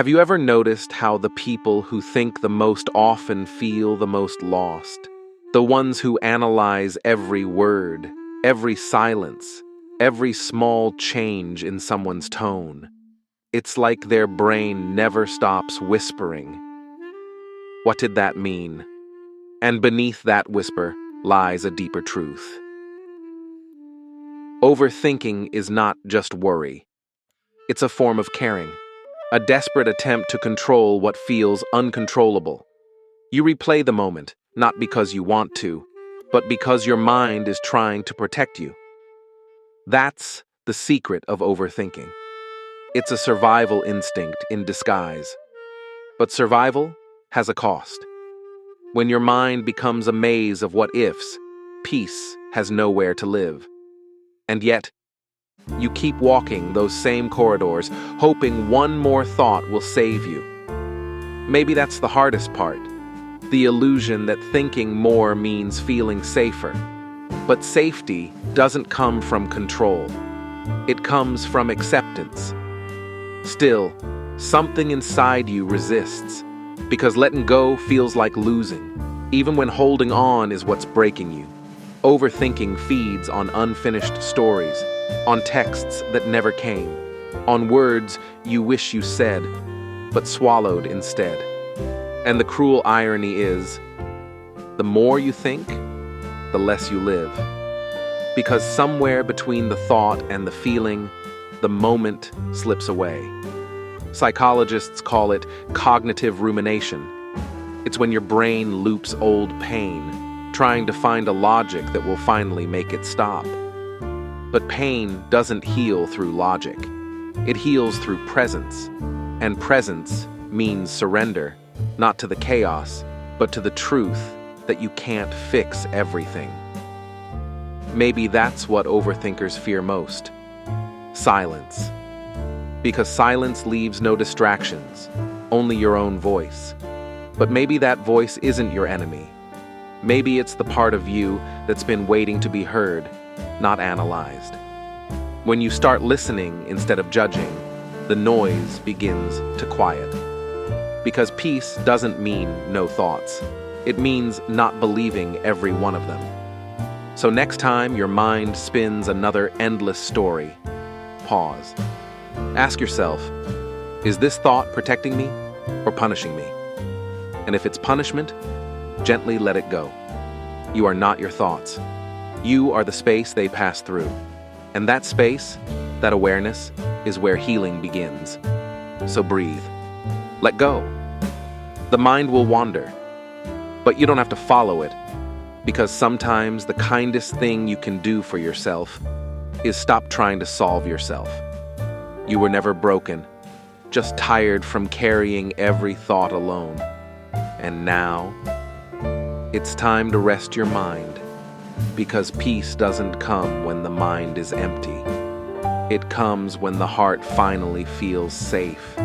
Have you ever noticed how the people who think the most often feel the most lost? The ones who analyze every word, every silence, every small change in someone's tone. It's like their brain never stops whispering. What did that mean? And beneath that whisper lies a deeper truth. Overthinking is not just worry. It's a form of caring, a desperate attempt to control what feels uncontrollable. You replay the moment, not because you want to, but because your mind is trying to protect you. That's the secret of overthinking. It's a survival instinct in disguise. But survival has a cost. When your mind becomes a maze of what-ifs, peace has nowhere to live. And yet, you keep walking those same corridors, hoping one more thought will save you. Maybe that's the hardest part, the illusion that thinking more means feeling safer. But safety doesn't come from control. It comes from acceptance. Still, something inside you resists, because letting go feels like losing, even when holding on is what's breaking you. Overthinking feeds on unfinished stories, on texts that never came, on words you wish you said, but swallowed instead. And the cruel irony is, the more you think, the less you live. Because somewhere between the thought and the feeling, the moment slips away. Psychologists call it cognitive rumination. It's when your brain loops old pain, trying to find a logic that will finally make it stop. But pain doesn't heal through logic. It heals through presence. And presence means surrender, not to the chaos, but to the truth that you can't fix everything. Maybe that's what overthinkers fear most. Silence. Because silence leaves no distractions, only your own voice. But maybe that voice isn't your enemy. Maybe it's the part of you that's been waiting to be heard, not analyzed. When you start listening instead of judging, the noise begins to quiet. Because peace doesn't mean no thoughts. It means not believing every one of them. So next time your mind spins another endless story, pause. Ask yourself, is this thought protecting me or punishing me? And if it's punishment, gently let it go. You are not your thoughts. You are the space they pass through. And that space, that awareness, is where healing begins. So breathe. Let go. The mind will wander, but you don't have to follow it, because sometimes the kindest thing you can do for yourself is stop trying to solve yourself. You were never broken, just tired from carrying every thought alone. And now, it's time to rest your mind, because peace doesn't come when the mind is empty. It comes when the heart finally feels safe.